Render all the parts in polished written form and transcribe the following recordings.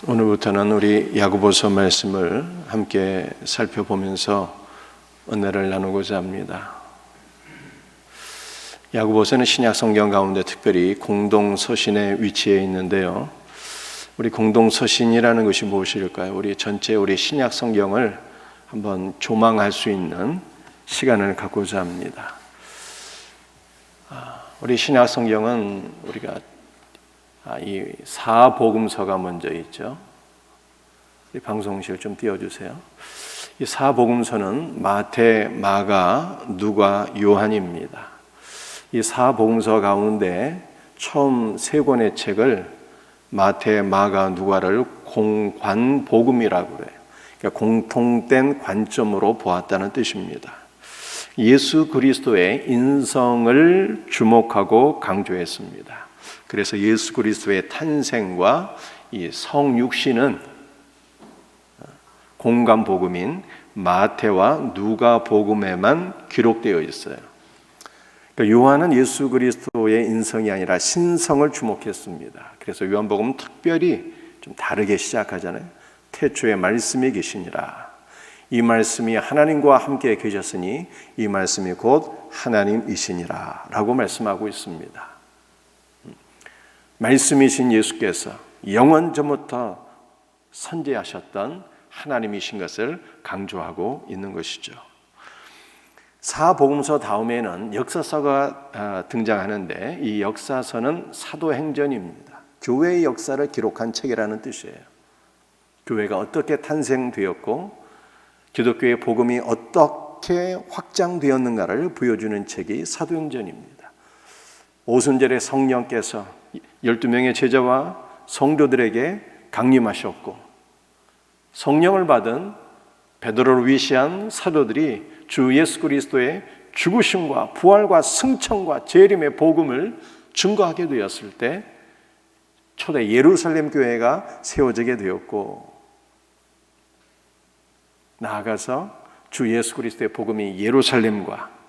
오늘부터는 우리 야고보서 말씀을 함께 살펴보면서 은혜를 나누고자 합니다. 야고보서는 신약 성경 가운데 특별히 공동서신에 위치해 있는데요. 우리 공동서신이라는 것이 무엇일까요? 우리 전체 우리 신약 성경을 한번 조망할 수 있는 시간을 갖고자 합니다. 우리 신약 성경은 우리가 이 사복음서가 먼저 있죠. 이 방송실 좀 띄워주세요. 이 사복음서는 마태, 마가, 누가, 요한입니다. 이 사복음서 가운데 처음 세 권의 책을 마태, 마가, 누가를 공관복음이라고 그래요. 그러니까 공통된 관점으로 보았다는 뜻입니다. 예수 그리스도의 인성을 주목하고 강조했습니다. 그래서 예수 그리스도의 탄생과 이 성육신은 공관복음인 마태와 누가복음에만 기록되어 있어요. 그러니까 요한은 예수 그리스도의 인성이 아니라 신성을 주목했습니다. 그래서 요한복음은 특별히 좀 다르게 시작하잖아요. 태초에 말씀이 계시니라. 이 말씀이 하나님과 함께 계셨으니 이 말씀이 곧 하나님이시니라 라고 말씀하고 있습니다. 말씀이신 예수께서 영원 전부터 선지하셨던 하나님이신 것을 강조하고 있는 것이죠. 사복음서 다음에는 역사서가 등장하는데 이 역사서는 사도행전입니다. 교회의 역사를 기록한 책이라는 뜻이에요. 교회가 어떻게 탄생되었고 기독교의 복음이 어떻게 확장되었는가를 보여주는 책이 사도행전입니다. 오순절에 성령께서 12명의 제자와 성도들에게 강림하셨고 성령을 받은 베드로를 위시한 사도들이 주 예수 그리스도의 죽으심과 부활과 승천과 재림의 복음을 증거하게 되었을 때 초대 예루살렘 교회가 세워지게 되었고 나아가서 주 예수 그리스도의 복음이 예루살렘과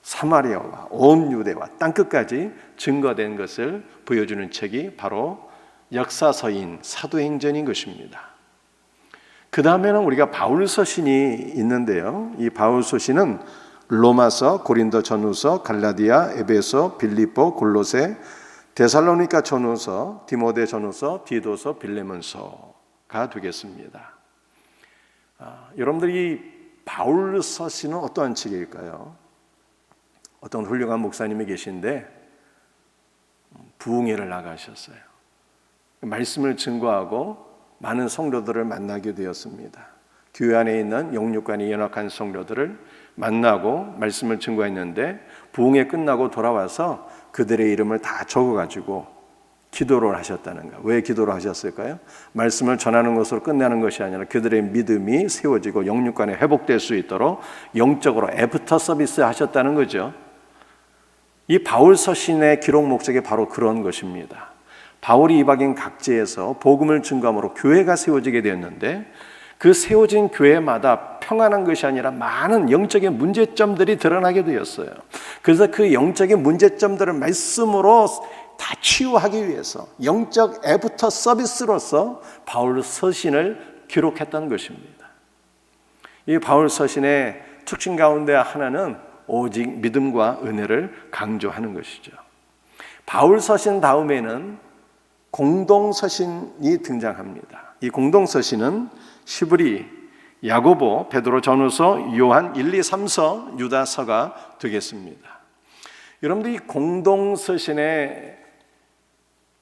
사마리아와 온 유대와 땅끝까지 증거된 것을 보여주는 책이 바로 역사서인 사도행전인 것입니다. 그 다음에는 우리가 바울서신이 있는데요. 이 바울서신은 로마서, 고린도 전후서, 갈라디아, 에베소, 빌립보, 골로새, 데살로니가 전후서, 디모데 전후서, 디도서, 빌레몬서가 되겠습니다. 여러분들이 바울서신은 어떠한 책일까요? 어떤 훌륭한 목사님이 계신데 부흥회를 나가셨어요. 말씀을 증거하고 많은 성도들을 만나게 되었습니다. 교회 안에 있는 영육간이 연합한 성도들을 만나고 말씀을 증거했는데 부흥회 끝나고 돌아와서 그들의 이름을 다 적어가지고 기도를 하셨다는 거예요. 왜 기도를 하셨을까요? 말씀을 전하는 것으로 끝나는 것이 아니라 그들의 믿음이 세워지고 영육간에 회복될 수 있도록 영적으로 애프터 서비스 하셨다는 거죠. 이 바울 서신의 기록 목적이 바로 그런 것입니다. 바울이 이방인 각지에서 복음을 증거함으로 교회가 세워지게 되었는데 그 세워진 교회마다 평안한 것이 아니라 많은 영적인 문제점들이 드러나게 되었어요. 그래서 그 영적인 문제점들을 말씀으로 다 치유하기 위해서 영적 애프터 서비스로서 바울 서신을 기록했던 것입니다. 이 바울 서신의 특징 가운데 하나는 오직 믿음과 은혜를 강조하는 것이죠. 바울 서신 다음에는 공동서신이 등장합니다. 이 공동서신은 히브리, 야고보, 베드로 전후서, 요한 1, 2, 3서, 유다서가 되겠습니다. 여러분들 이 공동서신의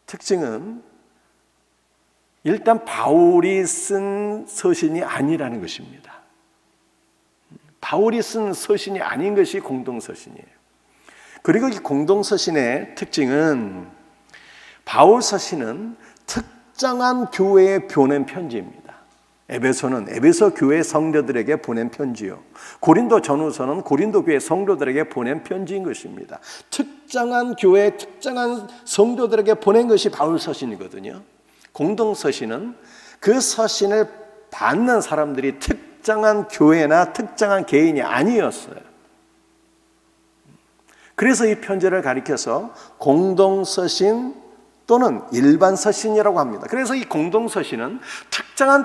특징은 일단 바울이 쓴 서신이 아니라는 것입니다. 바울이 쓴 서신이 아닌 것이 공동서신이에요. 그리고 이 공동서신의 특징은 바울 서신은 특정한 교회에 보낸 편지입니다. 에베소는 에베소 교회 성도들에게 보낸 편지요. 고린도 전후서는 고린도 교회 성도들에게 보낸 편지인 것입니다. 특정한 교회, 특정한 성도들에게 보낸 것이 바울 서신이거든요. 공동서신은 그 서신을 받는 사람들이 특정한 교회나 특정한 개인이 아니었어요. 그래서 이 편지를 가리켜서 공동서신 또는 일반 서신이라고 합니다. 그래서 이 공동 서신은 특정한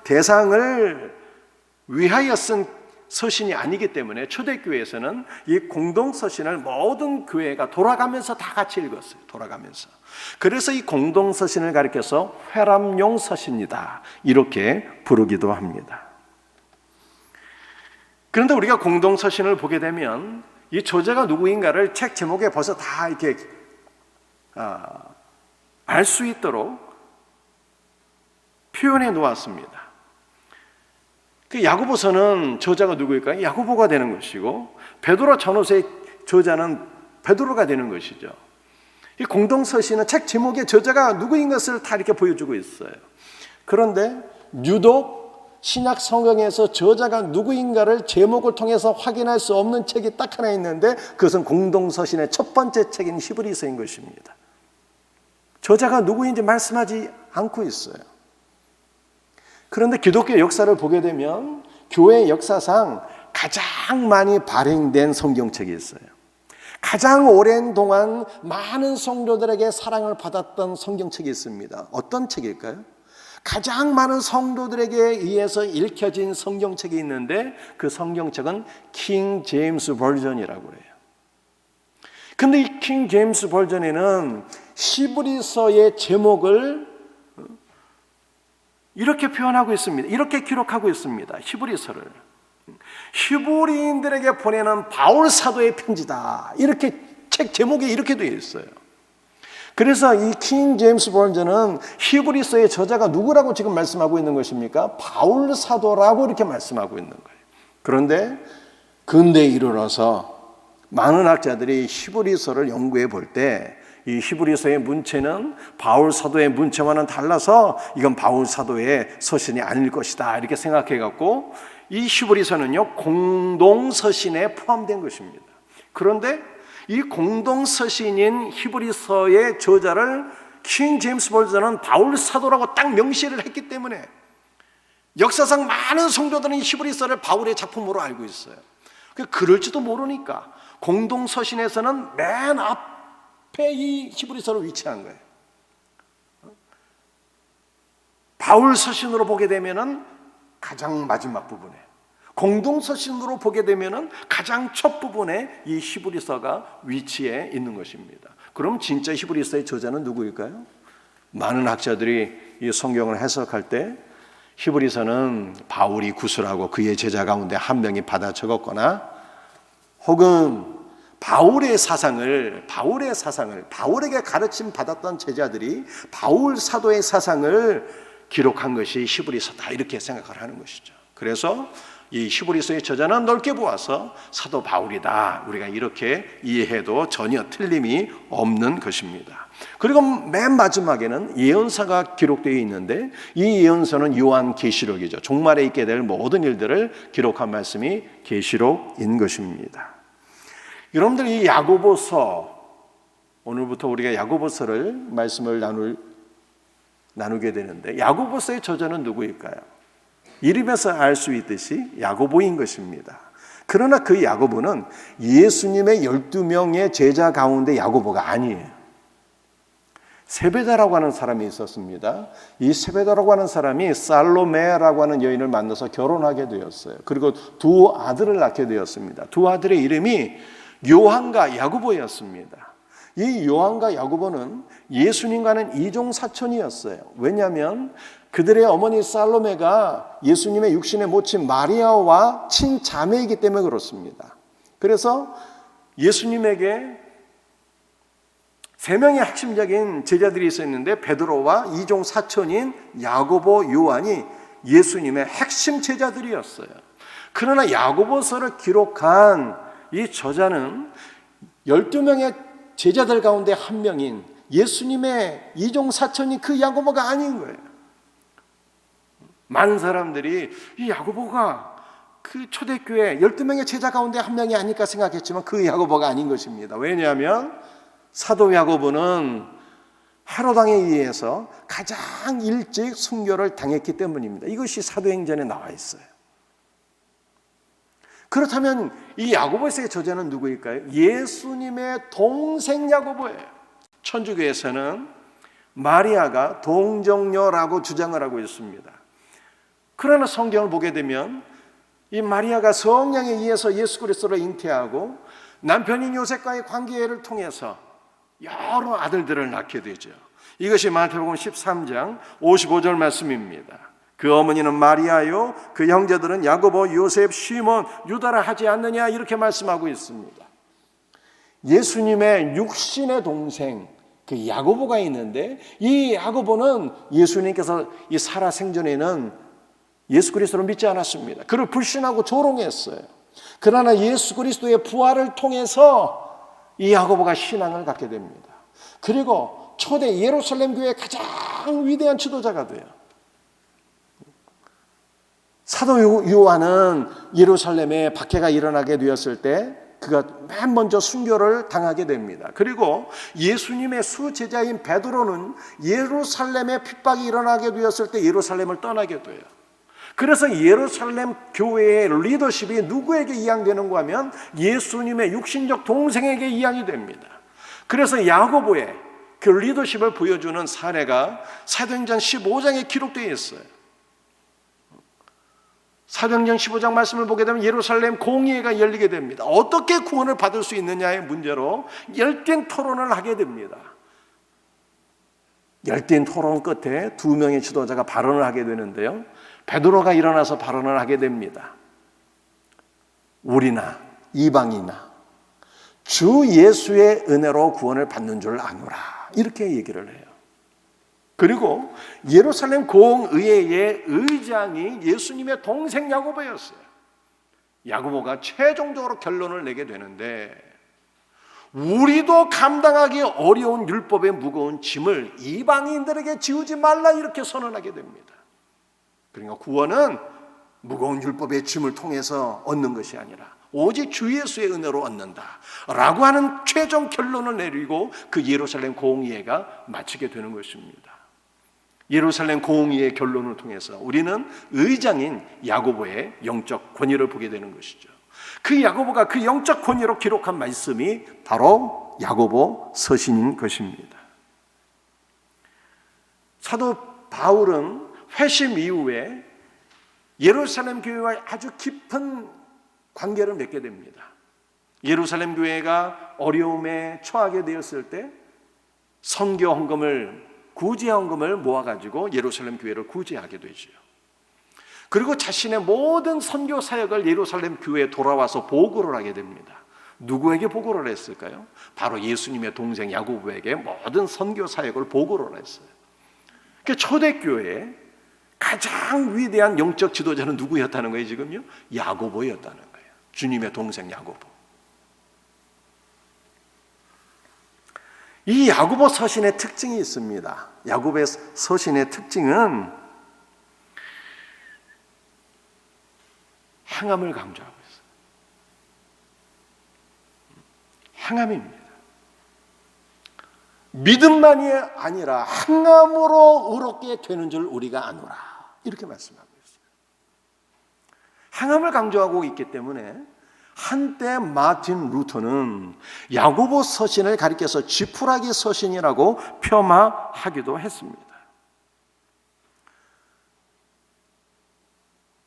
대상을 위하여 쓴 서신이 아니기 때문에 초대교회에서는 이 공동 서신을 모든 교회가 돌아가면서 다 같이 읽었어요. 돌아가면서. 그래서 이 공동 서신을 가리켜서 회람용 서신이다, 이렇게 부르기도 합니다. 그런데 우리가 공동 서신을 보게 되면 이 저자가 누구인가를 책 제목에 벌써 다 이렇게 알 수 있도록 표현해 놓았습니다. 그 야고보서는 저자가 누구일까요? 야고보가 되는 것이고, 베드로 전후서의 저자는 베드로가 되는 것이죠. 이 공동 서신은 책 제목에 저자가 누구인 것을 다 이렇게 보여주고 있어요. 그런데 유독 신약 성경에서 저자가 누구인가를 제목을 통해서 확인할 수 없는 책이 딱 하나 있는데, 그것은 공동 서신의 첫 번째 책인 히브리서인 것입니다. 저자가 누구인지 말씀하지 않고 있어요. 그런데 기독교 역사를 보게 되면 교회 역사상 가장 많이 발행된 성경책이 있어요. 가장 오랜 동안 많은 성도들에게 사랑을 받았던 성경책이 있습니다. 어떤 책일까요? 가장 많은 성도들에게 의해서 읽혀진 성경책이 있는데, 그 성경책은 킹 제임스 버전이라고 해요. 근데 이 킹 제임스 버전에는 히브리서의 제목을 이렇게 표현하고 있습니다. 이렇게 기록하고 있습니다. 히브리서를 히브리인들에게 보내는 바울 사도의 편지다, 이렇게 책 제목에 이렇게 되어 있어요. 그래서 이 킹 제임스 버전은 히브리서의 저자가 누구라고 지금 말씀하고 있는 것입니까? 바울 사도라고 이렇게 말씀하고 있는 거예요. 그런데 근대에 이르러서 많은 학자들이 히브리서를 연구해 볼 때 이 히브리서의 문체는 바울 사도의 문체와는 달라서 이건 바울 사도의 서신이 아닐 것이다, 이렇게 생각해 갖고 이 히브리서는요 공동 서신에 포함된 것입니다. 그런데 이 공동 서신인 히브리서의 저자를 킹 제임스 버전은 바울 사도라고 딱 명시를 했기 때문에 역사상 많은 성도들은 히브리서를 바울의 작품으로 알고 있어요. 그럴지도 모르니까 공동 서신에서는 맨 앞에 이 히브리서를 위치한 거예요. 바울 서신으로 보게 되면은 가장 마지막 부분에, 공동 서신으로 보게 되면은 가장 첫 부분에 이 히브리서가 위치해 있는 것입니다. 그럼 진짜 히브리서의 저자는 누구일까요? 많은 학자들이 이 성경을 해석할 때 히브리서는 바울이 구술하고 그의 제자 가운데 한 명이 받아 적었거나, 혹은 바울의 사상을 바울에게 가르침 받았던 제자들이 바울 사도의 사상을 기록한 것이 히브리서다, 이렇게 생각을 하는 것이죠. 그래서 이 히브리서의 저자는 넓게 보아서 사도 바울이다, 우리가 이렇게 이해해도 전혀 틀림이 없는 것입니다. 그리고 맨 마지막에는 예언서가 기록되어 있는데, 이 예언서는 요한계시록이죠. 종말에 있게 될 모든 일들을 기록한 말씀이 계시록인 것입니다. 여러분들, 이 야고보서, 오늘부터 우리가 야고보서를 말씀을 나누게 되는데, 야고보서의 저자는 누구일까요? 이름에서 알 수 있듯이 야고보인 것입니다. 그러나 그 야고보는 예수님의 12명의 제자 가운데 야고보가 아니에요. 세베다라고 하는 사람이 있었습니다. 이 세베다라고 하는 사람이 살로메라고 하는 여인을 만나서 결혼하게 되었어요. 그리고 두 아들을 낳게 되었습니다. 두 아들의 이름이 요한과 야고보였습니다. 이 요한과 야고보는 예수님과는 이종 사촌이었어요. 왜냐하면 그들의 어머니 살로메가 예수님의 육신의 모친 마리아와 친자매이기 때문에 그렇습니다. 그래서 예수님에게 세 명의 핵심적인 제자들이 있었는데, 베드로와 이종 사촌인 야고보, 요한이 예수님의 핵심 제자들이었어요. 그러나 야고보서를 기록한 이 저자는 12명의 제자들 가운데 한 명인 예수님의 이종 사촌인 그 야고보가 아닌 거예요. 많은 사람들이 이 야고보가 그 초대교회 12명의 제자 가운데 한 명이 아닐까 생각했지만 그 야고보가 아닌 것입니다. 왜냐하면 사도 야고보는 헤로당에 의해서 가장 일찍 순교를 당했기 때문입니다. 이것이 사도행전에 나와 있어요. 그렇다면 이 야고보서의 저자는 누구일까요? 예수님의 동생 야고보예요. 천주교에서는 마리아가 동정녀라고 주장을 하고 있습니다. 그러나 성경을 보게 되면 이 마리아가 성령에 의해서 예수 그리스도를 잉태하고 남편인 요셉과의 관계를 통해서 여러 아들들을 낳게 되죠. 이것이 마태복음 13장 55절 말씀입니다. 그 어머니는 마리아요, 그 형제들은 야고보, 요셉, 시몬, 유다라 하지 않느냐, 이렇게 말씀하고 있습니다. 예수님의 육신의 동생 그 야고보가 있는데, 이 야고보는 예수님께서 이 살아 생전에는 예수 그리스도를 믿지 않았습니다. 그를 불신하고 조롱했어요. 그러나 예수 그리스도의 부활을 통해서 이 야고보가 신앙을 갖게 됩니다. 그리고 초대 예루살렘 교회의 가장 위대한 지도자가 돼요. 사도 요한은 예루살렘에 박해가 일어나게 되었을 때 그가 맨 먼저 순교를 당하게 됩니다. 그리고 예수님의 수제자인 베드로는 예루살렘에 핍박이 일어나게 되었을 때 예루살렘을 떠나게 돼요. 그래서 예루살렘 교회의 리더십이 누구에게 이양되는가 하면 예수님의 육신적 동생에게 이양이 됩니다. 그래서 야고보의 그 리더십을 보여주는 사례가 사도행전 15장에 기록되어 있어요. 사도행전 15장 말씀을 보게 되면 예루살렘 공의회가 열리게 됩니다. 어떻게 구원을 받을 수 있느냐의 문제로 열띤 토론을 하게 됩니다. 열띤 토론 끝에 두 명의 지도자가 발언을 하게 되는데요, 베드로가 일어나서 발언을 하게 됩니다. 우리나 이방이나 주 예수의 은혜로 구원을 받는 줄 아노라, 이렇게 얘기를 해요. 그리고 예루살렘 공의회의 의장이 예수님의 동생 야고보였어요. 야고보가 최종적으로 결론을 내게 되는데, 우리도 감당하기 어려운 율법의 무거운 짐을 이방인들에게 지우지 말라, 이렇게 선언하게 됩니다. 그러니까 구원은 무거운 율법의 짐을 통해서 얻는 것이 아니라 오직 주 예수의 은혜로 얻는다 라고 하는 최종 결론을 내리고 그 예루살렘 공의회가 마치게 되는 것입니다. 예루살렘 공의의 결론을 통해서 우리는 의장인 야고보의 영적 권위를 보게 되는 것이죠. 그 야고보가 그 영적 권위로 기록한 말씀이 바로 야고보 서신인 것입니다. 사도 바울은 회심 이후에 예루살렘 교회와 아주 깊은 관계를 맺게 됩니다. 예루살렘 교회가 어려움에 처하게 되었을 때 선교 헌금을, 구제 헌금을 모아가지고 예루살렘 교회를 구제하게 되죠. 그리고 자신의 모든 선교 사역을 예루살렘 교회에 돌아와서 보고를 하게 됩니다. 누구에게 보고를 했을까요? 바로 예수님의 동생 야고보에게 모든 선교 사역을 보고를 했어요. 그 초대교회에 가장 위대한 영적 지도자는 누구였다는 거예요? 지금요? 야고보였다는 거예요. 주님의 동생 야고보. 이 야고보 서신의 특징이 있습니다. 야고보의 서신의 특징은 행함을 강조하고 있어요. 행함입니다. 믿음만이 아니라 행함으로 의롭게 되는 줄 우리가 아노라, 이렇게 말씀하고 있어요. 행함을 강조하고 있기 때문에 한때 마틴 루터는 야고보 서신을 가리켜서 지푸라기 서신이라고 폄하하기도 했습니다.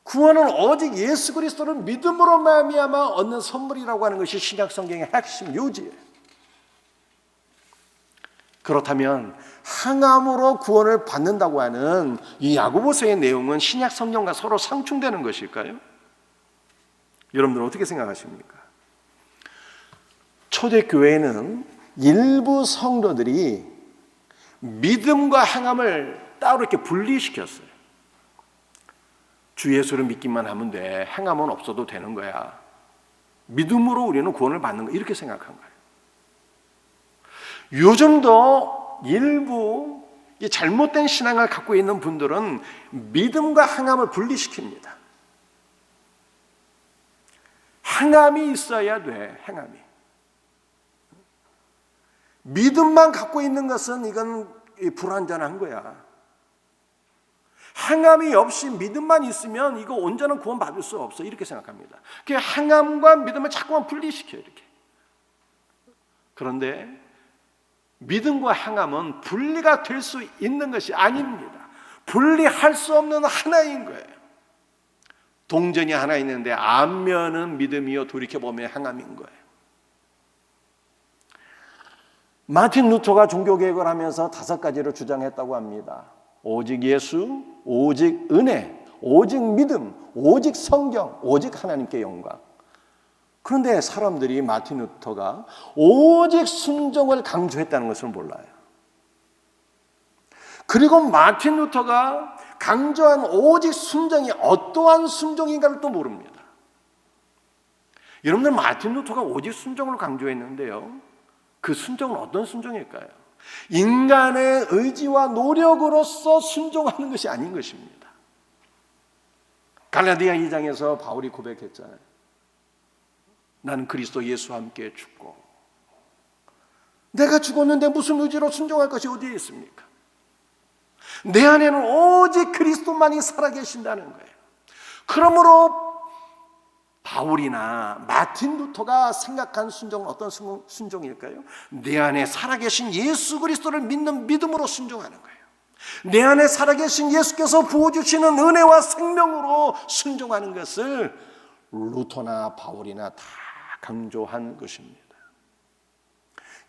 구원은 오직 예수 그리스도를 믿음으로 말미암아 얻는 선물이라고 하는 것이 신약 성경의 핵심 요지예요. 그렇다면 행함으로 구원을 받는다고 하는 이 야고보서의 내용은 신약 성경과 서로 상충되는 것일까요? 여러분들은 어떻게 생각하십니까? 초대교회는 일부 성도들이 믿음과 행함을 따로 이렇게 분리시켰어요. 주 예수를 믿기만 하면 돼, 행함은 없어도 되는 거야, 믿음으로 우리는 구원을 받는 거야, 이렇게 생각한 거예요. 요즘도 일부 이 잘못된 신앙을 갖고 있는 분들은 믿음과 행함을 분리시킵니다. 행함이 있어야 돼, 행함이. 믿음만 갖고 있는 것은 이건 불완전한 거야. 행함이 없이 믿음만 있으면 이거 온전한 구원 받을 수 없어, 이렇게 생각합니다. 그 행함과 믿음을 자꾸만 분리시켜요, 이렇게. 그런데 믿음과 행함은 분리가 될 수 있는 것이 아닙니다. 분리할 수 없는 하나인 거예요. 동전이 하나 있는데 앞면은 믿음이요 돌이켜보면 행함인 거예요. 마틴 루터가 종교개혁을 하면서 5가지를 주장했다고 합니다. 오직 예수, 오직 은혜, 오직 믿음, 오직 성경, 오직 하나님께 영광. 그런데 사람들이 마틴 루터가 오직 순종을 강조했다는 것을 몰라요. 그리고 마틴 루터가 강조한 오직 순종이 어떠한 순종인가를 또 모릅니다. 여러분들, 마틴 루터가 오직 순종을 강조했는데요, 그 순종은 어떤 순종일까요? 인간의 의지와 노력으로서 순종하는 것이 아닌 것입니다. 갈라디아 2장에서 바울이 고백했잖아요. 나는 그리스도 예수와 함께 죽고, 내가 죽었는데 무슨 의지로 순종할 것이 어디에 있습니까? 내 안에는 오직 그리스도만이 살아계신다는 거예요. 그러므로 바울이나 마틴 루터가 생각한 순종은 어떤 순종일까요? 내 안에 살아계신 예수 그리스도를 믿는 믿음으로 순종하는 거예요. 내 안에 살아계신 예수께서 부어주시는 은혜와 생명으로 순종하는 것을 루터나 바울이나 다 강조한 것입니다.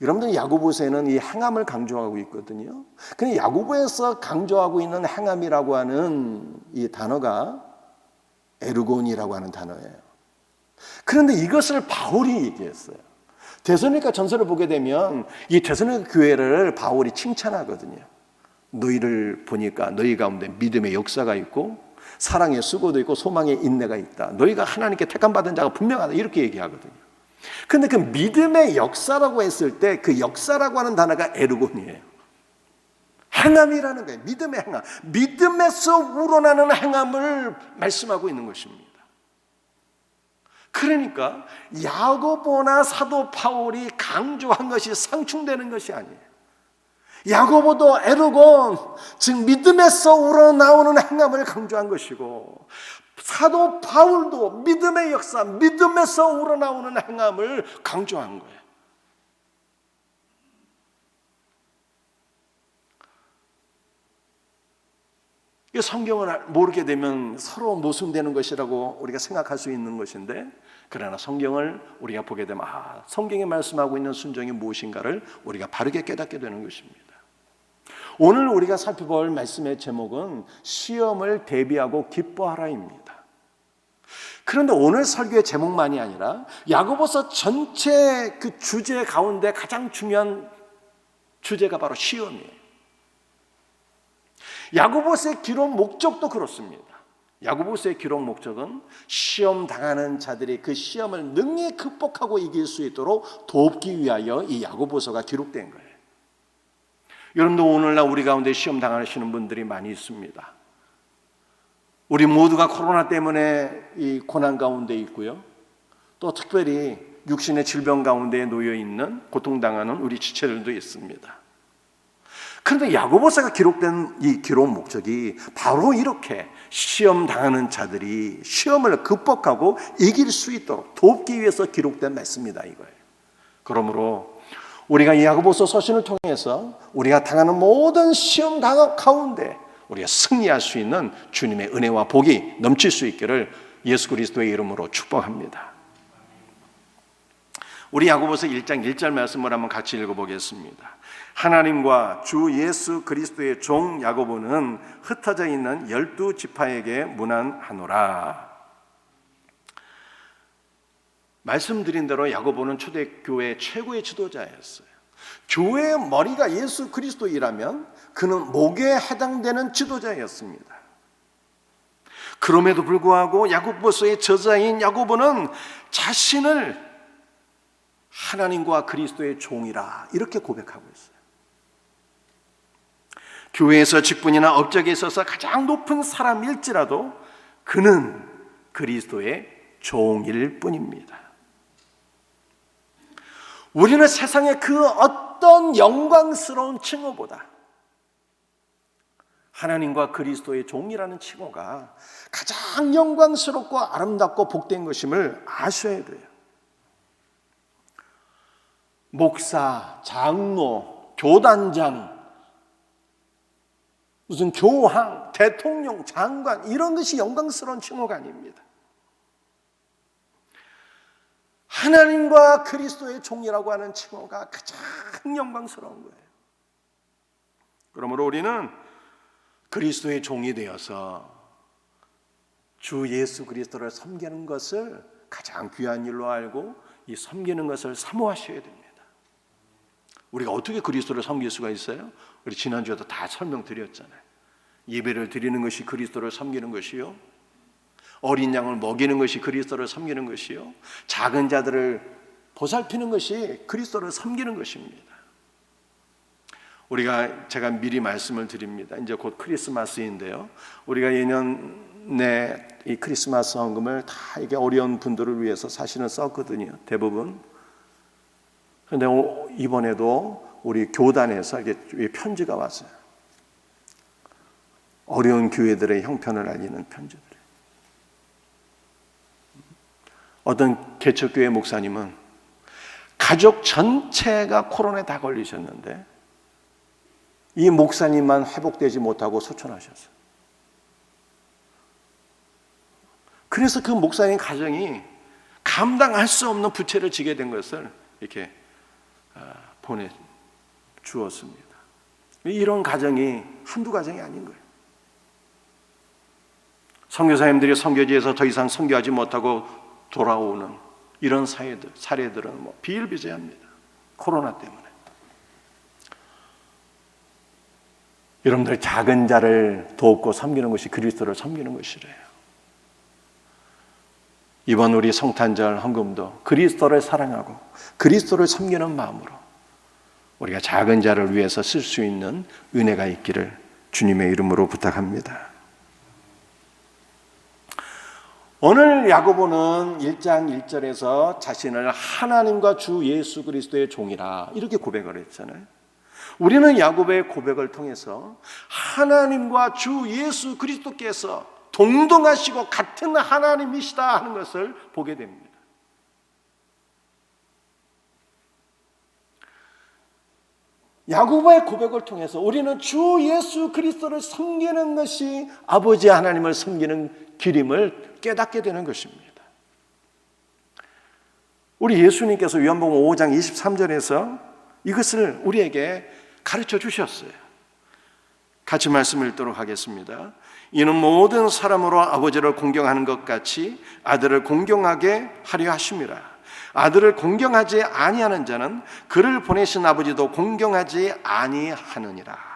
여러분들, 야고보서에는 이 행함을 강조하고 있거든요. 근데 야고보에서 강조하고 있는 행함이라고 하는 이 단어가 에르곤이라고 하는 단어예요. 그런데 이것을 바울이 얘기했어요. 데살로니가 전서를 보게 되면 이 데살로니가 교회를 바울이 칭찬하거든요. 너희를 보니까 너희 가운데 믿음의 역사가 있고 사랑의 수고도 있고 소망의 인내가 있다. 너희가 하나님께 택함받은 자가 분명하다. 이렇게 얘기하거든요. 근데 그 믿음의 역사라고 했을 때 그 역사라고 하는 단어가 에르곤이에요. 행함이라는 거예요. 믿음의 행함. 믿음에서 우러나는 행함을 말씀하고 있는 것입니다. 그러니까 야고보나 사도 바울이 강조한 것이 상충되는 것이 아니에요. 야고보도 에르곤, 즉 믿음에서 우러나오는 행함을 강조한 것이고, 사도 바울도 믿음의 역사, 믿음에서 우러나오는 행함을 강조한 거예요. 이 성경을 모르게 되면 서로 모순되는 것이라고 우리가 생각할 수 있는 것인데, 그러나 성경을 우리가 보게 되면 성경이 말씀하고 있는 순종이 무엇인가를 우리가 바르게 깨닫게 되는 것입니다. 오늘 우리가 살펴볼 말씀의 제목은 시험을 대비하고 기뻐하라입니다. 그런데 오늘 설교의 제목만이 아니라 야고보서 전체 그 주제 가운데 가장 중요한 주제가 바로 시험이에요. 야고보서의 기록 목적도 그렇습니다. 야고보서의 기록 목적은 시험 당하는 자들이 그 시험을 능히 극복하고 이길 수 있도록 돕기 위하여 이 야고보서가 기록된 거예요. 여러분도 오늘날 우리 가운데 시험 당하시는 분들이 많이 있습니다. 우리 모두가 코로나 때문에 이 고난 가운데 있고요. 또 특별히 육신의 질병 가운데 놓여 있는 고통당하는 우리 지체들도 있습니다. 그런데 야고보서가 기록된 이 기록 목적이 바로 이렇게 시험 당하는 자들이 시험을 극복하고 이길 수 있도록 돕기 위해서 기록된 말씀이다 이거예요. 그러므로 우리가 이 야고보서 서신을 통해서 우리가 당하는 모든 시험 가운데 우리가 승리할 수 있는 주님의 은혜와 복이 넘칠 수 있기를 예수 그리스도의 이름으로 축복합니다. 우리 야고보서 1장 1절 말씀을 한번 같이 읽어보겠습니다. 하나님과 주 예수 그리스도의 종 야고보는 흩어져 있는 12지파에게 문안하노라. 말씀드린 대로 야고보는 초대교회 최고의 지도자였어요. 교회의 머리가 예수 그리스도이라면 그는 목에 해당되는 지도자였습니다. 그럼에도 불구하고 야고보서의 저자인 야고보는 자신을 하나님과 그리스도의 종이라 이렇게 고백하고 있어요. 교회에서 직분이나 업적에 있어서 가장 높은 사람일지라도 그는 그리스도의 종일 뿐입니다. 우리는 세상의 그 어떤 영광스러운 칭호보다 하나님과 그리스도의 종이라는 칭호가 가장 영광스럽고 아름답고 복된 것임을 아셔야 돼요. 목사, 장로, 교단장, 무슨 교황, 대통령, 장관 이런 것이 영광스러운 칭호가 아닙니다. 하나님과 그리스도의 종이라고 하는 칭호가 가장 영광스러운 거예요. 그러므로 우리는 그리스도의 종이 되어서 주 예수 그리스도를 섬기는 것을 가장 귀한 일로 알고 이 섬기는 것을 사모하셔야 됩니다. 우리가 어떻게 그리스도를 섬길 수가 있어요? 우리 지난주에도 다 설명드렸잖아요. 예배를 드리는 것이 그리스도를 섬기는 것이요, 어린 양을 먹이는 것이 그리스도를 섬기는 것이요, 작은 자들을 보살피는 것이 그리스도를 섬기는 것입니다. 제가 미리 말씀을 드립니다. 이제 곧 크리스마스인데요. 우리가 예년에 이 크리스마스 헌금을 다 이게 어려운 분들을 위해서 사실은 썼거든요. 대부분. 그런데 이번에도 우리 교단에서 이게 편지가 왔어요. 어려운 교회들의 형편을 알리는 편지들. 어떤 개척교회 목사님은 가족 전체가 코로나에 다 걸리셨는데 이 목사님만 회복되지 못하고 소천하셨어요. 그래서 그 목사님 가정이 감당할 수 없는 부채를 지게 된 것을 이렇게 보내주었습니다. 이런 가정이 한두 가정이 아닌 거예요. 선교사님들이 선교지에서 더 이상 선교하지 못하고 돌아오는 이런 사례들은 비일비재합니다. 코로나 때문에. 여러분들 작은 자를 돕고 섬기는 것이 그리스도를 섬기는 것이래요. 이번 우리 성탄절 헌금도 그리스도를 사랑하고 그리스도를 섬기는 마음으로 우리가 작은 자를 위해서 쓸 수 있는 은혜가 있기를 주님의 이름으로 부탁합니다. 오늘 야고보는 1장 1절에서 자신을 하나님과 주 예수 그리스도의 종이라 이렇게 고백을 했잖아요. 우리는 야고보의 고백을 통해서 하나님과 주 예수 그리스도께서 동등하시고 같은 하나님이시다 하는 것을 보게 됩니다. 야고보의 고백을 통해서 우리는 주 예수 그리스도를 섬기는 것이 아버지 하나님을 섬기는 길임을 깨닫게 되는 것입니다. 우리 예수님께서 요한복음 5장 23절에서 이것을 우리에게 가르쳐 주셨어요. 같이 말씀을 읽도록 하겠습니다. 이는 모든 사람으로 아버지를 공경하는 것 같이 아들을 공경하게 하려 하심이라. 아들을 공경하지 아니하는 자는 그를 보내신 아버지도 공경하지 아니하느니라.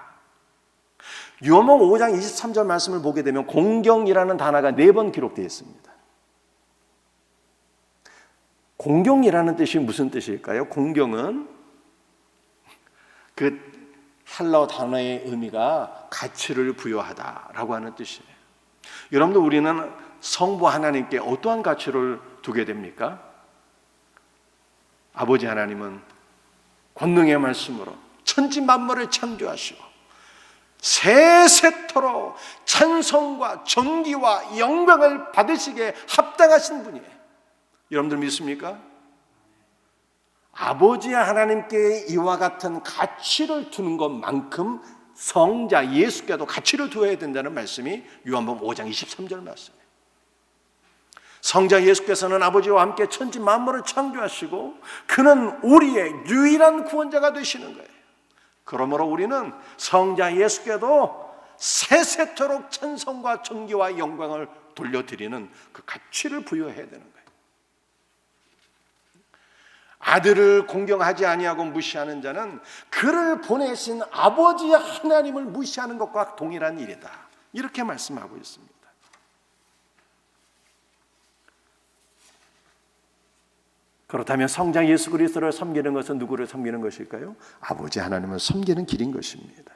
요한복음 5장 23절 말씀을 보게 되면 공경이라는 단어가 4번 기록되어 있습니다. 공경이라는 뜻이 무슨 뜻일까요? 공경은 그 헬라어 단어의 의미가 가치를 부여하다라고 하는 뜻이에요. 여러분들 우리는 성부 하나님께 어떠한 가치를 두게 됩니까? 아버지 하나님은 권능의 말씀으로 천지 만물을 창조하시고 세세토록 찬송과 존귀와 영광을 받으시기에 합당하신 분이에요. 여러분들 믿습니까? 아버지 하나님께 이와 같은 가치를 두는 것만큼 성자 예수께도 가치를 두어야 된다는 말씀이 요한복음 5장 23절 말씀이에요. 성자 예수께서는 아버지와 함께 천지 만물을 창조하시고 그는 우리의 유일한 구원자가 되시는 거예요. 그러므로 우리는 성자 예수께도 세세토록 찬송과 존귀와 영광을 돌려드리는 그 가치를 부여해야 되는 거예요. 아들을 공경하지 아니하고 무시하는 자는 그를 보내신 아버지 하나님을 무시하는 것과 동일한 일이다. 이렇게 말씀하고 있습니다. 그렇다면 성자 예수 그리스도를 섬기는 것은 누구를 섬기는 것일까요? 아버지 하나님을 섬기는 길인 것입니다.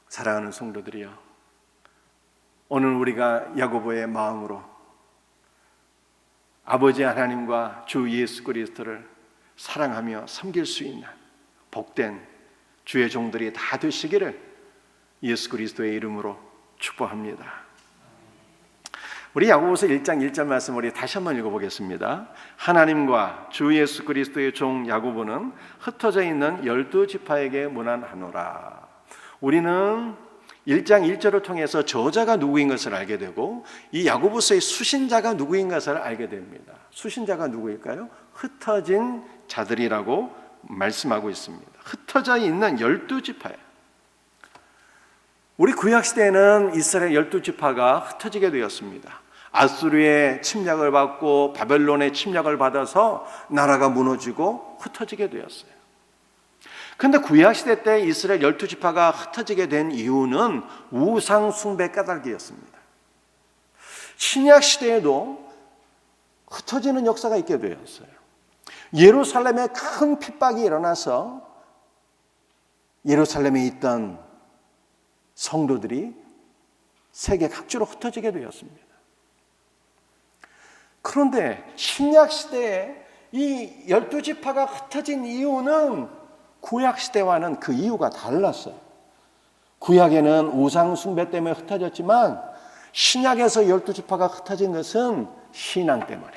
사랑하는 성도들이여, 오늘 우리가 야고보의 마음으로 아버지 하나님과 주 예수 그리스도를 사랑하며 섬길 수 있는 복된 주의 종들이 다 되시기를 예수 그리스도의 이름으로 축복합니다. 우리 야고보서 1장 1절 말씀 우리 다시 한번 읽어보겠습니다. 하나님과 주 예수 그리스도의 종 야고보는 흩어져 있는 12지파에게 문안하노라. 우리는 1장 1절을 통해서 저자가 누구인 것을 알게 되고 이 야고보서의 수신자가 누구인 것을 알게 됩니다. 수신자가 누구일까요? 흩어진 자들이라고 말씀하고 있습니다. 흩어져 있는 12지파예요. 우리 구약시대에는 이스라엘 12지파가 흩어지게 되었습니다. 아수르의 침략을 받고 바벨론의 침략을 받아서 나라가 무너지고 흩어지게 되었어요. 그런데 구약시대 때 이스라엘 12지파가 흩어지게 된 이유는 우상 숭배 까닭이었습니다. 신약시대에도 흩어지는 역사가 있게 되었어요. 예루살렘에 큰 핍박이 일어나서 예루살렘에 있던 성도들이 세계 각지로 흩어지게 되었습니다. 그런데 신약시대에 이 12지파가 흩어진 이유는 구약시대와는 그 이유가 달랐어요. 구약에는 우상 숭배 때문에 흩어졌지만 신약에서 12지파가 흩어진 것은 신앙 때문에,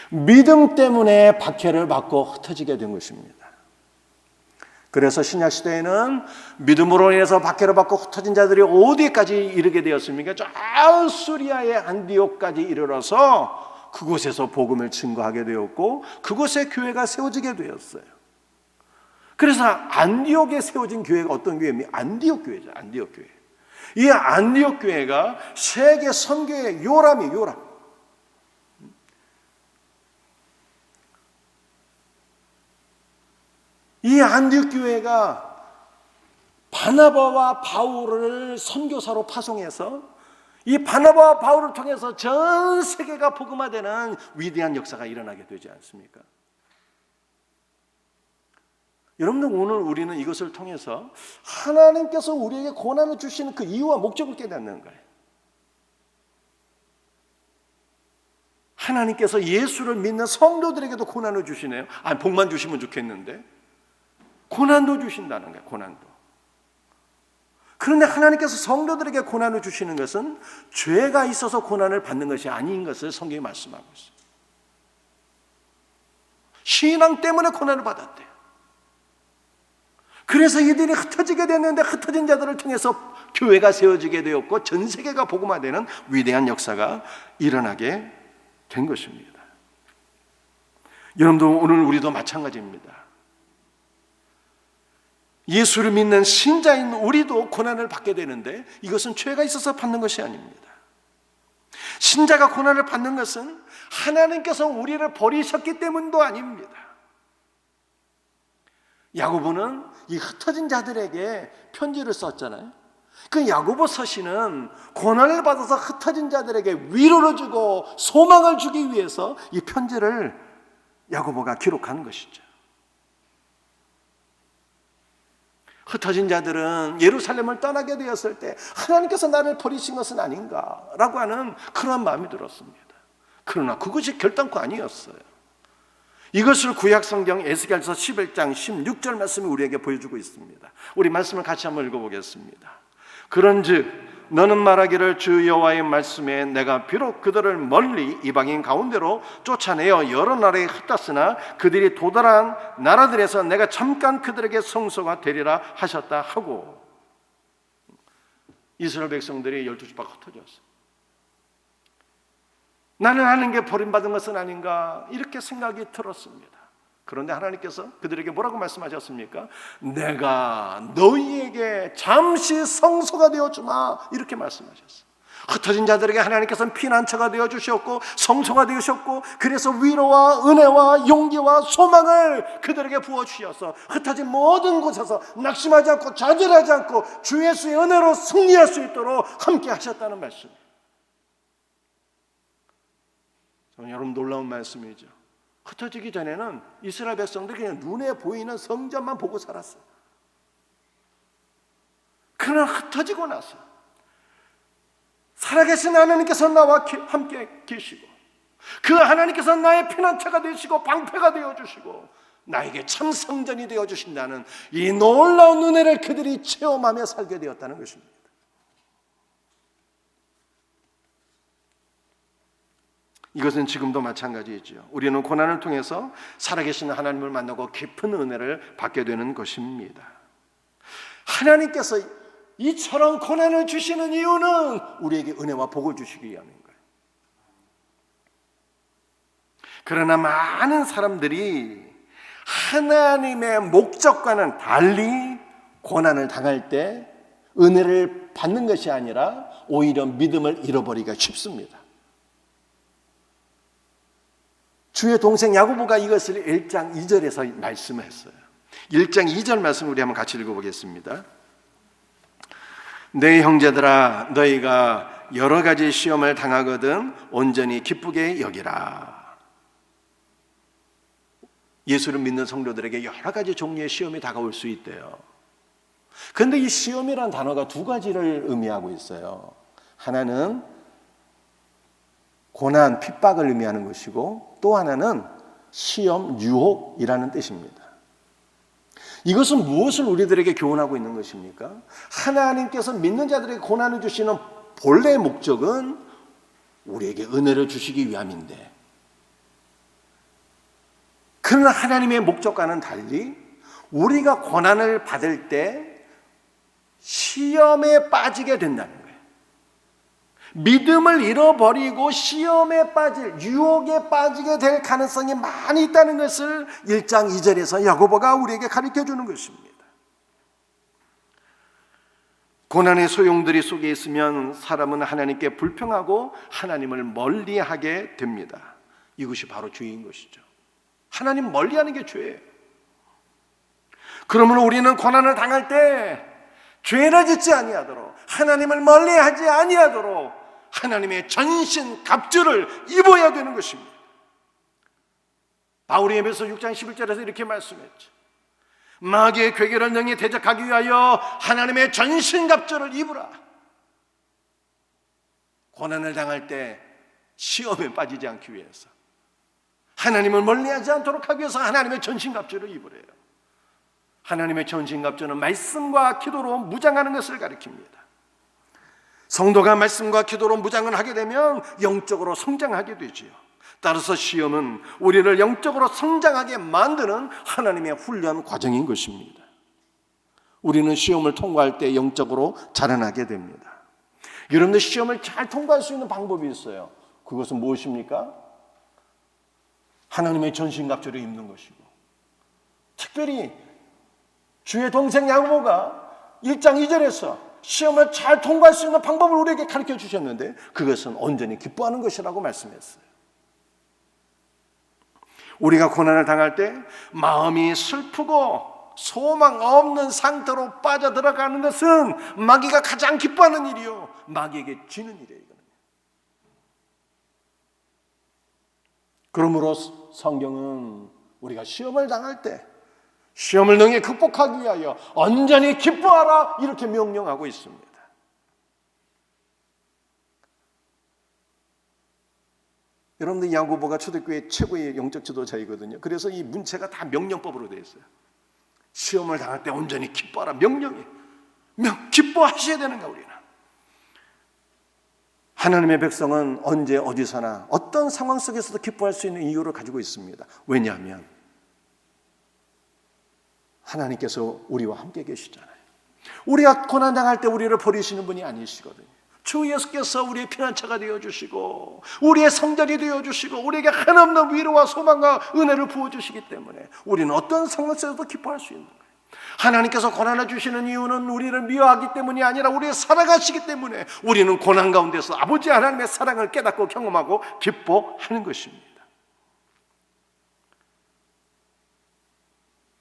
믿음 때문에 박해를 받고 흩어지게 된 것입니다. 그래서 신약시대에는 믿음으로 인해서 박해를 받고 흩어진 자들이 어디까지 이르게 되었습니까? 저 수리아의 안디옥까지 이르러서 그곳에서 복음을 증거하게 되었고 그곳에 교회가 세워지게 되었어요. 그래서 안디옥에 세워진 교회가 어떤 교회입니까? 안디옥 교회죠. 안디옥 교회. 이 안디옥 교회가 세계 선교의 요람이에요. 요람. 이 안디옥 교회가 바나바와 바울을 선교사로 파송해서 이 바나바와 바울을 통해서 전 세계가 복음화되는 위대한 역사가 일어나게 되지 않습니까? 여러분들, 오늘 우리는 이것을 통해서 하나님께서 우리에게 고난을 주시는 그 이유와 목적을 깨닫는 거예요. 하나님께서 예수를 믿는 성도들에게도 고난을 주시네요. 복만 주시면 좋겠는데 고난도 주신다는 거예요. 고난도. 그런데 하나님께서 성도들에게 고난을 주시는 것은 죄가 있어서 고난을 받는 것이 아닌 것을 성경이 말씀하고 있어요. 신앙 때문에 고난을 받았대요. 그래서 이들이 흩어지게 됐는데 흩어진 자들을 통해서 교회가 세워지게 되었고 전 세계가 복음화되는 위대한 역사가 일어나게 된 것입니다. 여러분들, 오늘 우리도 마찬가지입니다. 예수를 믿는 신자인 우리도 고난을 받게 되는데 이것은 죄가 있어서 받는 것이 아닙니다. 신자가 고난을 받는 것은 하나님께서 우리를 버리셨기 때문도 아닙니다. 야고보는 이 흩어진 자들에게 편지를 썼잖아요. 그 야고보 서신은 고난을 받아서 흩어진 자들에게 위로를 주고 소망을 주기 위해서 이 편지를 야고보가 기록한 것이죠. 흩어진 자들은 예루살렘을 떠나게 되었을 때 하나님께서 나를 버리신 것은 아닌가라고 하는 그런 마음이 들었습니다. 그러나 그것이 결단코 아니었어요. 이것을 구약성경 에스겔서 11장 16절 말씀이 우리에게 보여주고 있습니다. 우리 말씀을 같이 한번 읽어보겠습니다. 그런즉 너는 말하기를 주 여호와의 말씀에 내가 비록 그들을 멀리 이방인 가운데로 쫓아내어 여러 나라에 흩었으나 그들이 도달한 나라들에서 내가 잠깐 그들에게 성소가 되리라 하셨다 하고, 이스라엘 백성들이 12지파가 흩어졌어요. 나는 하는 게 버림받은 것은 아닌가 이렇게 생각이 들었습니다. 그런데 하나님께서 그들에게 뭐라고 말씀하셨습니까? 내가 너희에게 잠시 성소가 되어주마 이렇게 말씀하셨어요. 흩어진 자들에게 하나님께서는 피난처가 되어주셨고 성소가 되셨고 그래서 위로와 은혜와 용기와 소망을 그들에게 부어주셔서 흩어진 모든 곳에서 낙심하지 않고 좌절하지 않고 주 예수의 은혜로 승리할 수 있도록 함께 하셨다는 말씀이에요. 여러분, 놀라운 말씀이죠. 흩어지기 전에는 이스라엘 백성들이 그냥 눈에 보이는 성전만 보고 살았어요. 그러나 흩어지고 나서 살아계신 하나님께서 나와 함께 계시고 그 하나님께서 나의 피난처가 되시고 방패가 되어주시고 나에게 참 성전이 되어주신다는 이 놀라운 은혜를 그들이 체험하며 살게 되었다는 것입니다. 이것은 지금도 마찬가지이죠. 우리는 고난을 통해서 살아계신 하나님을 만나고 깊은 은혜를 받게 되는 것입니다. 하나님께서 이처럼 고난을 주시는 이유는 우리에게 은혜와 복을 주시기 위함인 거예요. 그러나 많은 사람들이 하나님의 목적과는 달리 고난을 당할 때 은혜를 받는 것이 아니라 오히려 믿음을 잃어버리기가 쉽습니다. 주의 동생 야고보가 이것을 1장 2절에서 말씀했어요. 1장 2절 말씀 우리 한번 같이 읽어보겠습니다. 내 형제들아, 너희가 여러 가지 시험을 당하거든 온전히 기쁘게 여기라. 예수를 믿는 성도들에게 여러 가지 종류의 시험이 다가올 수 있대요. 그런데 이 시험이라는 단어가 두 가지를 의미하고 있어요. 하나는 고난, 핍박을 의미하는 것이고 또 하나는 시험, 유혹이라는 뜻입니다. 이것은 무엇을 우리들에게 교훈하고 있는 것입니까? 하나님께서 믿는 자들에게 고난을 주시는 본래 목적은 우리에게 은혜를 주시기 위함인데, 그러나 하나님의 목적과는 달리 우리가 고난을 받을 때 시험에 빠지게 된다는 거예요. 믿음을 잃어버리고 시험에 빠질, 유혹에 빠지게 될 가능성이 많이 있다는 것을 1장 2절에서 야고보가 우리에게 가르쳐주는 것입니다. 고난의 소용돌이 속에 있으면 사람은 하나님께 불평하고 하나님을 멀리하게 됩니다. 이것이 바로 죄인 것이죠. 하나님 멀리하는 게 죄예요. 그러므로 우리는 고난을 당할 때 죄를 짓지 아니하도록, 하나님을 멀리하지 아니하도록 하나님의 전신 갑주를 입어야 되는 것입니다. 바울이 에베소 6장 11절에서 이렇게 말씀했죠. 마귀의 괴계를 능히 대적하기 위하여 하나님의 전신 갑주를 입으라. 고난을 당할 때 시험에 빠지지 않기 위해서, 하나님을 멀리하지 않도록 하기 위해서 하나님의 전신 갑주를 입으래요. 하나님의 전신 갑주는 말씀과 기도로 무장하는 것을 가리킵니다. 성도가 말씀과 기도로 무장을 하게 되면 영적으로 성장하게 되지요. 따라서 시험은 우리를 영적으로 성장하게 만드는 하나님의 훈련 과정인 것입니다. 우리는 시험을 통과할 때 영적으로 자라나게 됩니다. 여러분들 시험을 잘 통과할 수 있는 방법이 있어요. 그것은 무엇입니까? 하나님의 전신갑주를 입는 것이고, 특별히 주의 동생 야고보가 1장 2절에서 시험을 잘 통과할 수 있는 방법을 우리에게 가르쳐 주셨는데, 그것은 온전히 기뻐하는 것이라고 말씀했어요. 우리가 고난을 당할 때 마음이 슬프고 소망 없는 상태로 빠져들어가는 것은 마귀가 가장 기뻐하는 일이요, 마귀에게 지는 일이에요. 그러므로 성경은 우리가 시험을 당할 때 시험을 능히 극복하기 위하여 온전히 기뻐하라, 이렇게 명령하고 있습니다. 여러분들 야고보가 초대교회 최고의 영적 지도자이거든요. 그래서 이 문체가 다 명령법으로 되어 있어요. 시험을 당할 때 온전히 기뻐하라, 명령이. 기뻐하셔야 되는가 우리는. 하나님의 백성은 언제 어디서나 어떤 상황 속에서도 기뻐할 수 있는 이유를 가지고 있습니다. 왜냐하면 하나님께서 우리와 함께 계시잖아요. 우리가 고난당할 때 우리를 버리시는 분이 아니시거든요. 주 예수께서 우리의 피난처가 되어주시고 우리의 성전이 되어주시고 우리에게 한없는 위로와 소망과 은혜를 부어주시기 때문에 우리는 어떤 상황 속에서도 기뻐할 수 있는 거예요. 하나님께서 고난을 주시는 이유는 우리를 미워하기 때문이 아니라 우리의 사랑하시기 때문에 우리는 고난 가운데서 아버지 하나님의 사랑을 깨닫고 경험하고 기뻐하는 것입니다.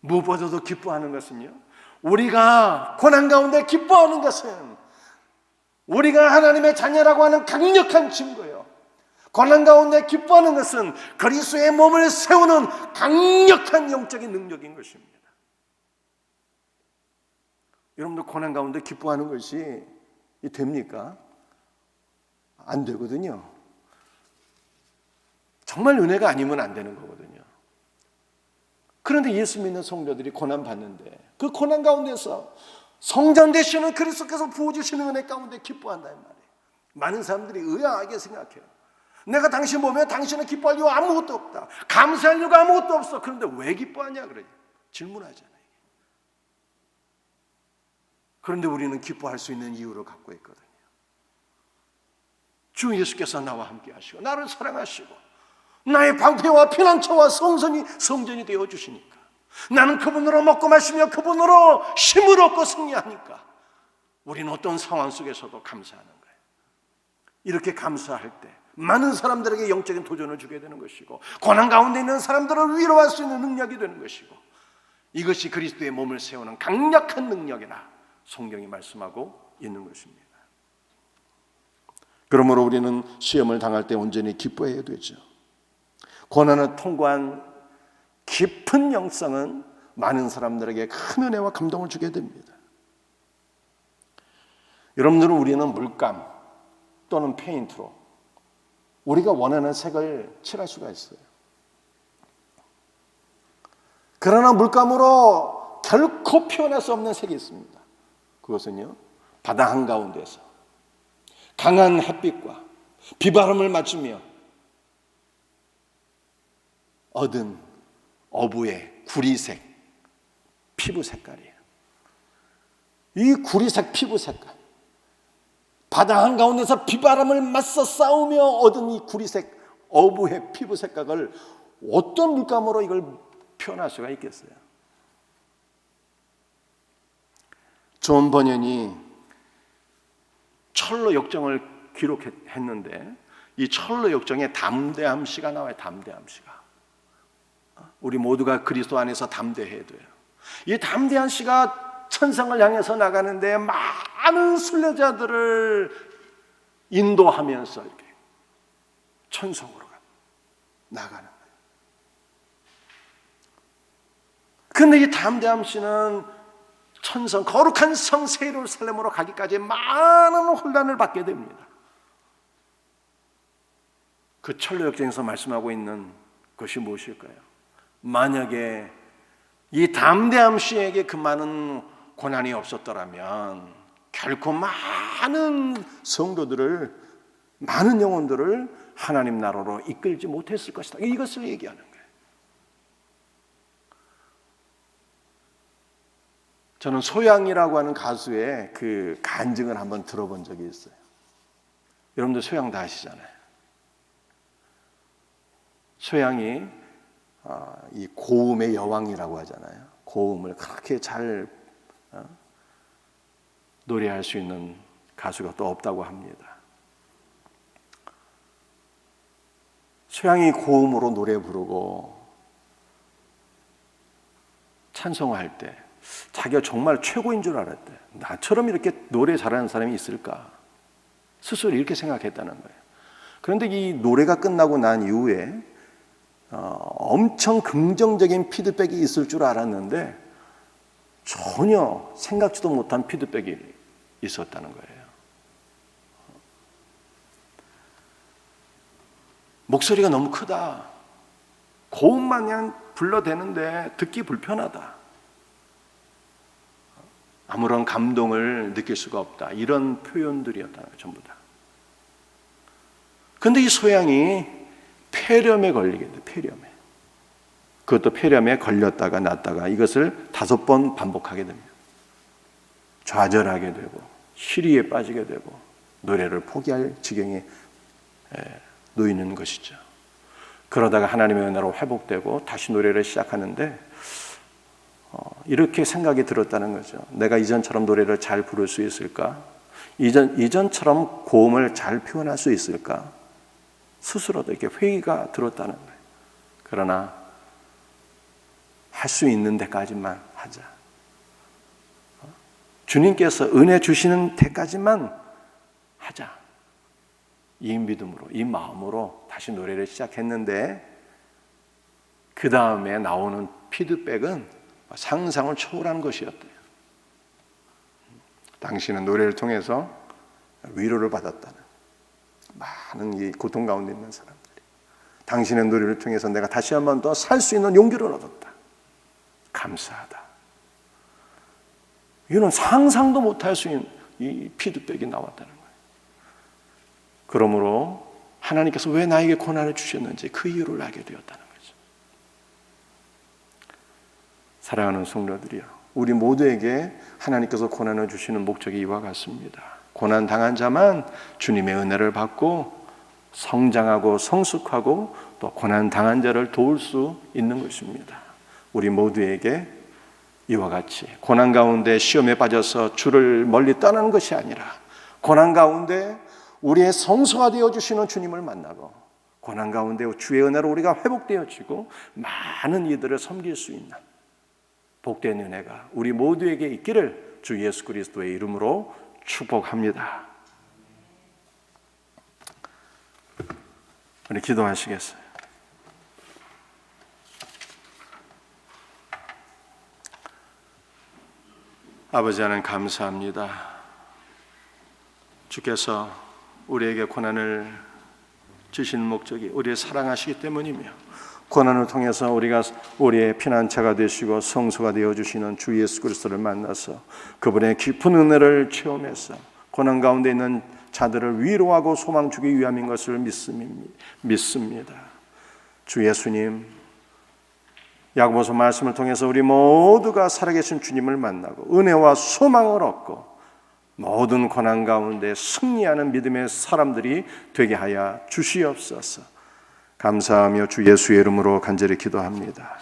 무엇보다도 기뻐하는 것은요, 우리가 고난 가운데 기뻐하는 것은 우리가 하나님의 자녀라고 하는 강력한 증거예요. 고난 가운데 기뻐하는 것은 그리스도의 몸을 세우는 강력한 영적인 능력인 것입니다. 여러분들 고난 가운데 기뻐하는 것이 됩니까? 안 되거든요. 정말 은혜가 아니면 안 되는 거거든요. 그런데 예수 믿는 성도들이 고난 받는데 그 고난 가운데서 성전 되시는 그리스도께서 부어주시는 은혜 가운데 기뻐한다는 말이에요. 많은 사람들이 의아하게 생각해요. 내가 당신 보면 당신은 기뻐할 이유 아무것도 없다. 감사할 이유가 아무것도 없어. 그런데 왜 기뻐하냐 그러냐. 질문하잖아요. 그런데 우리는 기뻐할 수 있는 이유를 갖고 있거든요. 주 예수께서 나와 함께 하시고 나를 사랑하시고 나의 방패와 피난처와 성전이 되어주시니까 나는 그분으로 먹고 마시며 그분으로 힘을 얻고 승리하니까 우리는 어떤 상황 속에서도 감사하는 거예요. 이렇게 감사할 때 많은 사람들에게 영적인 도전을 주게 되는 것이고 고난 가운데 있는 사람들을 위로할 수 있는 능력이 되는 것이고 이것이 그리스도의 몸을 세우는 강력한 능력이라 성경이 말씀하고 있는 것입니다. 그러므로 우리는 시험을 당할 때 온전히 기뻐해야 되죠. 고난을 통과한 깊은 영성은 많은 사람들에게 큰 은혜와 감동을 주게 됩니다. 여러분들은 우리는 물감 또는 페인트로 우리가 원하는 색을 칠할 수가 있어요. 그러나 물감으로 결코 표현할 수 없는 색이 있습니다. 그것은요, 바다 한가운데서 강한 햇빛과 비바람을 맞으며 얻은 어부의 구리색 피부 색깔이에요. 이 구리색 피부 색깔, 바다 한가운데서 비바람을 맞서 싸우며 얻은 이 구리색 어부의 피부 색깔을 어떤 물감으로 이걸 표현할 수가 있겠어요? 존 버년이 철로 역정을 기록했는데 이 철로 역정에 담대함 시가 나와요. 담대함 시가. 우리 모두가 그리스도 안에서 담대해야 돼요. 이 담대한 시가 천상을 향해서 나가는데 많은 순례자들을 인도하면서 이렇게 천성으로 나가는 거예요. 그런데 이 담대함 시는 천성, 거룩한 성 예루살렘으로 가기까지 많은 혼란을 받게 됩니다. 그 철로 역정에서 말씀하고 있는 것이 무엇일까요? 만약에 이 담대함 씨에게 그 많은 고난이 없었더라면 결코 많은 성도들을, 많은 영혼들을 하나님 나라로 이끌지 못했을 것이다. 이것을 얘기하는 거예요. 저는 소양이라고 하는 가수의 그 간증을 한번 들어본 적이 있어요. 여러분들 소양 다 아시잖아요. 소양이 이 고음의 여왕이라고 하잖아요. 고음을 그렇게 잘 노래할 수 있는 가수가 또 없다고 합니다. 소양이 고음으로 노래 부르고 찬송할 때 자기가 정말 최고인 줄 알았대. 나처럼 이렇게 노래 잘하는 사람이 있을까? 스스로 이렇게 생각했다는 거예요. 그런데 이 노래가 끝나고 난 이후에 엄청 긍정적인 피드백이 있을 줄 알았는데 전혀 생각지도 못한 피드백이 있었다는 거예요. 목소리가 너무 크다. 고음만 그냥 불러대는데 듣기 불편하다. 아무런 감동을 느낄 수가 없다. 이런 표현들이었다는 거예요. 전부 다. 그런데 이 소양이 폐렴에 걸리게 돼. 폐렴에. 그것도 폐렴에 걸렸다가 낫다가 이것을 5번 반복하게 됩니다. 좌절하게 되고 시리에 빠지게 되고 노래를 포기할 지경에 놓이는 것이죠. 그러다가 하나님의 은혜로 회복되고 다시 노래를 시작하는데 이렇게 생각이 들었다는 거죠. 내가 이전처럼 노래를 잘 부를 수 있을까? 이전처럼 고음을 잘 표현할 수 있을까? 스스로도 이렇게 회의가 들었다는 거예요. 그러나 할 수 있는 데까지만 하자. 주님께서 은혜 주시는 데까지만 하자. 이 믿음으로, 이 마음으로 다시 노래를 시작했는데 그 다음에 나오는 피드백은 상상을 초월한 것이었대요. 당신은 노래를 통해서 위로를 받았다는, 많은 이 고통 가운데 있는 사람들이 당신의 노래를 통해서 내가 다시 한 번 더 살 수 있는 용기를 얻었다. 감사하다. 이는 상상도 못할 수 있는 이 피드백이 나왔다는 거예요. 그러므로 하나님께서 왜 나에게 고난을 주셨는지 그 이유를 알게 되었다는 거죠. 사랑하는 성도들이요, 우리 모두에게 하나님께서 고난을 주시는 목적이 이와 같습니다. 고난 당한 자만 주님의 은혜를 받고 성장하고 성숙하고 또 고난 당한 자를 도울 수 있는 것입니다. 우리 모두에게 이와 같이 고난 가운데 시험에 빠져서 주를 멀리 떠나는 것이 아니라 고난 가운데 우리의 성소가 되어주시는 주님을 만나고 고난 가운데 주의 은혜로 우리가 회복되어지고 많은 이들을 섬길 수 있는 복된 은혜가 우리 모두에게 있기를 주 예수 그리스도의 이름으로 축복합니다. 우리 기도하시겠어요? 아버지 하나님 감사합니다. 주께서 우리에게 고난을 주시는 목적이 우리를 사랑하시기 때문이며 고난을 통해서 우리가 우리의 피난처가 되시고 성소가 되어주시는 주 예수 그리스도를 만나서 그분의 깊은 은혜를 체험해서 고난 가운데 있는 자들을 위로하고 소망 주기 위함인 것을 믿습니다. 주 예수님, 야고보서 말씀을 통해서 우리 모두가 살아계신 주님을 만나고 은혜와 소망을 얻고 모든 고난 가운데 승리하는 믿음의 사람들이 되게 하여 주시옵소서. 감사하며 주 예수의 이름으로 간절히 기도합니다.